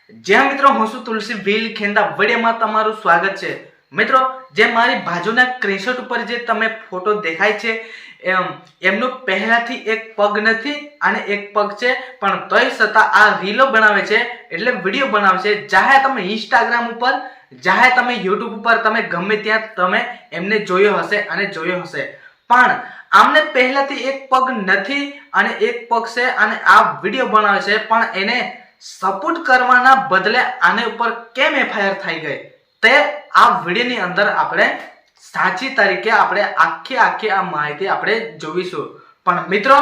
જ્યાં મિત્રો હું છું તુલસી ભીલ ખેંદા વિડીયોમાં તમારું સ્વાગત છે। મિત્રો જે મારી બાજુના સ્ક્રીનશોટ ઉપર જે તમે ફોટો દેખાય છે એમનો પહેલાથી એક પગ નથી અને એક પગ છે, પણ તોય છતાં આ રીલો બનાવે છે એટલે વિડીયો બનાવે છે। ચાહે તમે ઇન્સ્ટાગ્રામ ઉપર ચાહે તમે યુટ્યુબ ઉપર તમે ગમે ત્યાં તમે એમને જોયો હશે અને જોયો હશે, પણ આમને પહેલાથી એક પગ નથી અને એક પગ છે અને આ વિડીયો બનાવે છે, પણ એને સપોર્ટ કરવાના બદલે આને ઉપર કેમ એફઆઈઆર થઈ ગઈ તે આ વિડીયોની અંદર આપણે સાચી તરીકે આપણે આખી આ માહિતી આપણે જોઈશું। પણ મિત્રો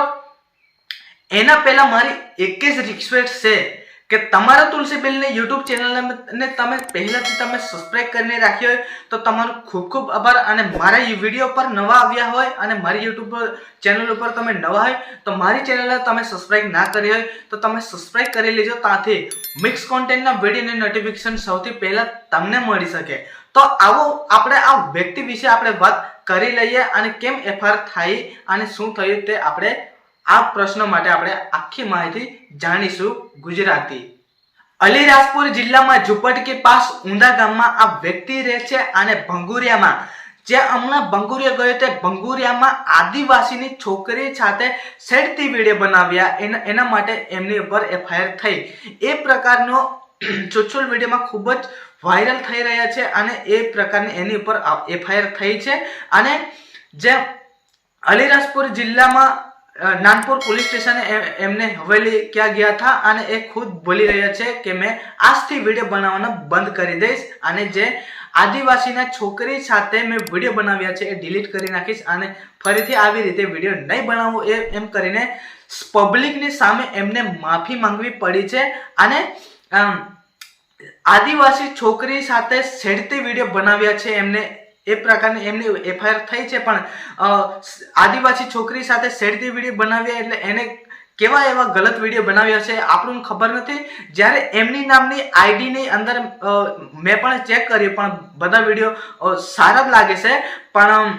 એના પહેલા મારી એક જ રિક્વેસ્ટ છે કે તમારા તુલસી બેલને યુટ્યુબ ચેનલને તમે પહેલાથી તમે સબસ્ક્રાઇબ કરીને રાખ્યો હોય તો તમારો ખૂબ ખૂબ આભાર, અને મારા વિડીયો પર નવા આવ્યા હોય અને મારી યુટ્યુબ ચેનલ ઉપર તમે નવા હોય તો મારી ચેનલને તમે સબસ્ક્રાઇબ ના કરી હોય તો તમે સબસ્ક્રાઇબ કરી લેજો, તાથી મિક્સ કોન્ટેન્ટના વિડીયોની નોટિફિકેશન સૌથી પહેલા તમને મળી શકે। તો આવો આપણે આ વ્યક્તિ વિશે આપણે વાત કરી લઈએ અને કેમ એફઆઈઆર થઈ અને શું થયું તે આપણે આ પ્રશ્ન માટે આપણે આખી માહિતી જાણીશું। ગુજરાતી અલીરાજપુર જિલ્લામાં ઝુંપડકી પાસ ઊંધા ગામમાં આ વ્યક્તિ રહે છે અને ભંગુરિયામાં જે હમણાં ભંગુરિયા ગયો તે ભંગુરિયામાં આદિવાસીની છોકરી સાથે સેડતી વિડીયો બનાવ્યા એના માટે એમની ઉપર એફઆઈઆર થઈ। એ પ્રકારનો સોશિયલ મીડિયામાં ખૂબ જ વાયરલ થઈ રહ્યા છે અને એ પ્રકારની એની ઉપર એફઆઈઆર થઈ છે। અને જે અલીરાજપુર જિલ્લામાં નાનપુર પોલીસ સ્ટેશન એમને હવેલી ક્યાં ગયા હતા અને એ ખુદ બોલી રહ્યા છે કે મેં આજથી વિડીયો બનાવવાનો બંધ કરી દઈશ અને જે આદિવાસીના છોકરી સાથે મેં વિડીયો બનાવ્યા છે એ ડિલીટ કરી નાખીશ અને ફરીથી આવી રીતે વિડીયો નહીં બનાવવો એમ કરીને પબ્લિકની સામે એમને માફી માંગવી પડી છે। અને આદિવાસી છોકરી સાથે છેડતી વિડીયો બનાવ્યા છે એમને એ પ્રકારની એમની એફઆઈઆર થઈ છે, પણ આદિવાસી છોકરી સાથે છેડતી વિડીયો બનાવ્યા એટલે એને કેવા એવા ગલત વિડીયો બનાવ્યા છે આપણને ખબર નથી। જ્યારે એમની નામની આઈડીની અંદર મેં પણ ચેક કર્યું પણ બધા વિડીયો સારા જ લાગે છે, પણ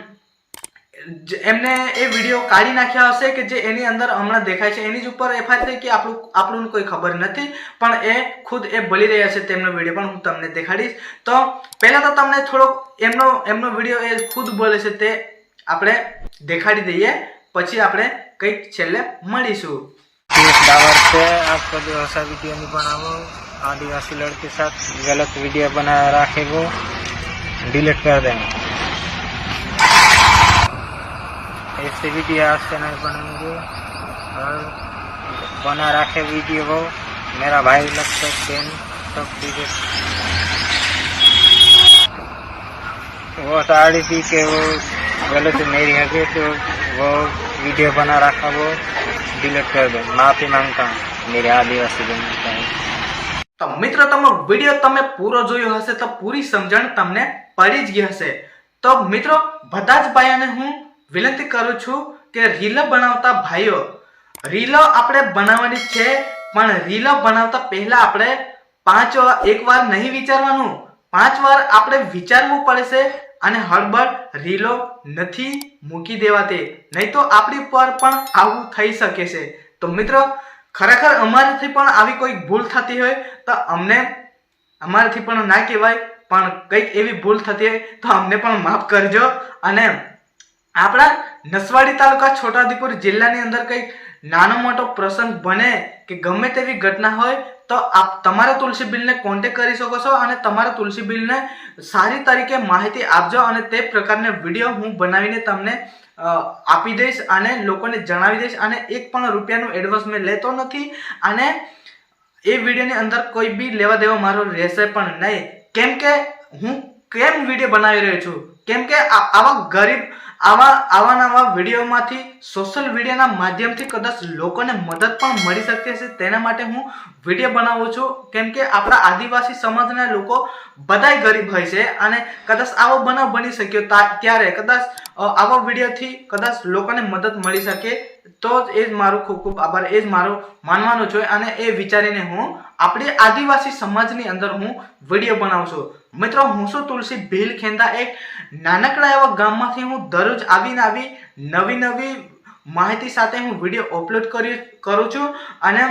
એમને એ વિડીયો કાઢી નાખ્યા હશે કે જે એની અંદર હમણાં દેખાય છે એની જ ઉપર એફઆઈઆર થઈ કે આપણને કોઈ ખબર નથી, પણ એ ખુદ એ બોલી રહ્યા છે તેમનો વિડીયો પણ હું તમને દેખાડીશ। તો પહેલા તો તમને થોડોક એમનો વિડીયો એ ખુદ બોલે છે તે આપણે દેખાડી દઈએ, પછી આપણે કંઈક છેલ્લે મળીશું। दावर से आपको जो ऐसा वीडियो नहीं बनाओ, आदिवासी लड़के साथ गलत वीडियो बना रखे वो डिलीट कर देंगे। ऐसे वीडियो आपसे नहीं बनाएंगे और बना रखे वीडियो वो मेरा भाई लगता है सब चीजें वो साड़ी थी कि वो गलत मेरी है तो वो वीडियो बना रखा वो डिलीट कर दो। माफी मांगता हूँ मेरे आदिवासी बहन। તો મિત્રો તમે વિડીયો તમે પૂરો જોયો હશે તો પૂરી સમજણ તમને પડી જ ગઈ હશે। તો મિત્રો બધા જ ભાઈઓને હું વિનંતી કરું છું કે રીલો બનાવતા ભાઈઓ રીલો આપણે બનાવવાની છે, પણ રીલો બનાવતા પહેલા આપણે એક વાર નહીં વિચારવાનું, 5 વાર આપણે વિચારવું પડશે અને હળબળ રીલો નથી મૂકી દેવાતી, નહીં તો આપણી પર પણ આવું થઈ શકે છે। તો મિત્રો ખરેખર અમારાથી પણ આવી કોઈ ભૂલ થતી હોય તો અમને અમારાથી પણ ના કહેવાય, પણ કંઈક એવી ભૂલ થતી હોય તો અમને પણ માફ કરજો। અને આપણા નસવાડી તાલુકા છોટાઉદેપુર જિલ્લાની અંદર કંઈક નાનો મોટો પ્રસંગ બને કે ગમે તેવી ઘટના હોય તો આપ તમારા તુલસી બિલને કોન્ટેક્ટ કરી શકો છો અને તમારા તુલસી બિલને સારી તરીકે માહિતી આપજો અને તે પ્રકારના વિડીયો હું બનાવીને તમને આપી દઈશ અને લોકોને જણાવી દઈશ, અને એક પણ રૂપિયાનું એડવાન્સ મેં લેતો નથી અને એ વિડીયોની અંદર કોઈ બી લેવા દેવા મારો રહેશે પણ નહીં। કેમ કે હું કેમ વિડીયો બનાવી રહ્યો છું, કેમ કે આવા ગરીબ આવા વિડીયોમાંથી સોશિયલ મીડિયાના માધ્યમથી કદાચ લોકોને મદદ પણ મળી શકતી હશે, તેના માટે હું વિડીયો બનાવું છું। કેમ કે આપણા આદિવાસી સમાજના લોકો બધાય ગરીબ હોય છે અને કદાચ આવો બનાવ બની શક્યો ત્યારે કદાચ આવા વિડીયોથી કદાચ લોકોને મદદ મળી શકે, તો એ જ મારું ખૂબ ખૂબ આભાર, એ જ મારું માનવાનું છે અને એ વિચારીને હું આપણી આદિવાસી સમાજની અંદર હું વિડીયો બનાવું છું। મિત્રો હું છું તુલસી ભીલ ખેંદા, એક નાનકડા એવા ગામમાંથી હું દરરોજ આવી નવી માહિતી સાથે હું વિડીયો અપલોડ કરું છું અને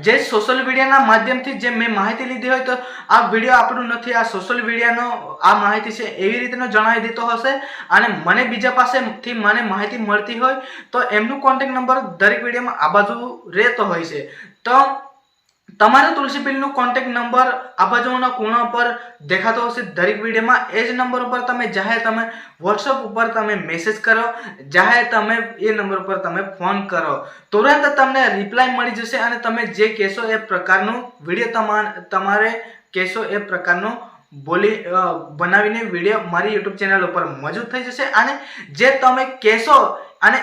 જે સોશિયલ મીડિયાના માધ્યમથી જે મેં માહિતી લીધી હોય તો આ વિડીયો આપણું નથી, આ સોશિયલ મીડિયાનો આ માહિતી છે એવી રીતનો જણાવી દીધો હશે. અને મને બીજા પાસેથી મને માહિતી મળતી હોય તો એમનું કોન્ટેક્ટ નંબર દરેક વિડીયોમાં આ બાજુ રહેતો હોય છે. તો તમારો તુલસી બિલનું કોન્ટેક્ટ નંબર આ બાજુના ખૂણા પર દેખાતો હશે દરેક વિડીયોમાં. એ જ નંબર ઉપર તમે તમે વોટ્સઅપ ઉપર તમે મેસેજ કરો, તમે એ નંબર ઉપર તમે ફોન કરો, તુરંત તમને રિપ્લાય મળી જશે અને તમે જે કહેશો એ પ્રકારનું વિડીયો તમારે કહેશો એ પ્રકારનું બનાવીને વિડીયો મારી યુટ્યુબ ચેનલ ઉપર મોજૂદ થઈ જશે. અને જે તમે કહેશો અને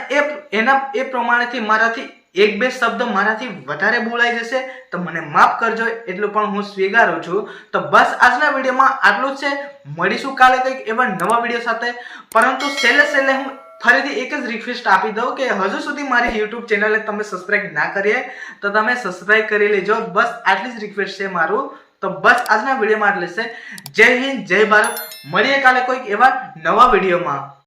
એ પ્રમાણેથી મારાથી એક બે શબ્દ મારાથી વધારે બોલાઈ જશે તો મને માફ કરજો, એટલું પણ હું સ્વીકારું છું. તો બસ આજના વિડીયોમાં આટલું જ છે. મળીશું કાલે કંઈક એવા નવા વિડીયો સાથે. પરંતુ છેલ્લે હું ફરીથી એક જ રિક્વેસ્ટ આપી દઉં કે હજુ સુધી મારી યુટ્યુબ ચેનલને તમે સબસ્ક્રાઇબ ના કરીએ તો તમે સબસ્ક્રાઇબ કરી લેજો. બસ આટલી જ રિક્વેસ્ટ છે મારું. તો બસ આજના વિડીયોમાં આટલું છે. જય હિન્દ, જય ભારત. મળીએ કાલે કોઈક એવા નવા વિડીયોમાં.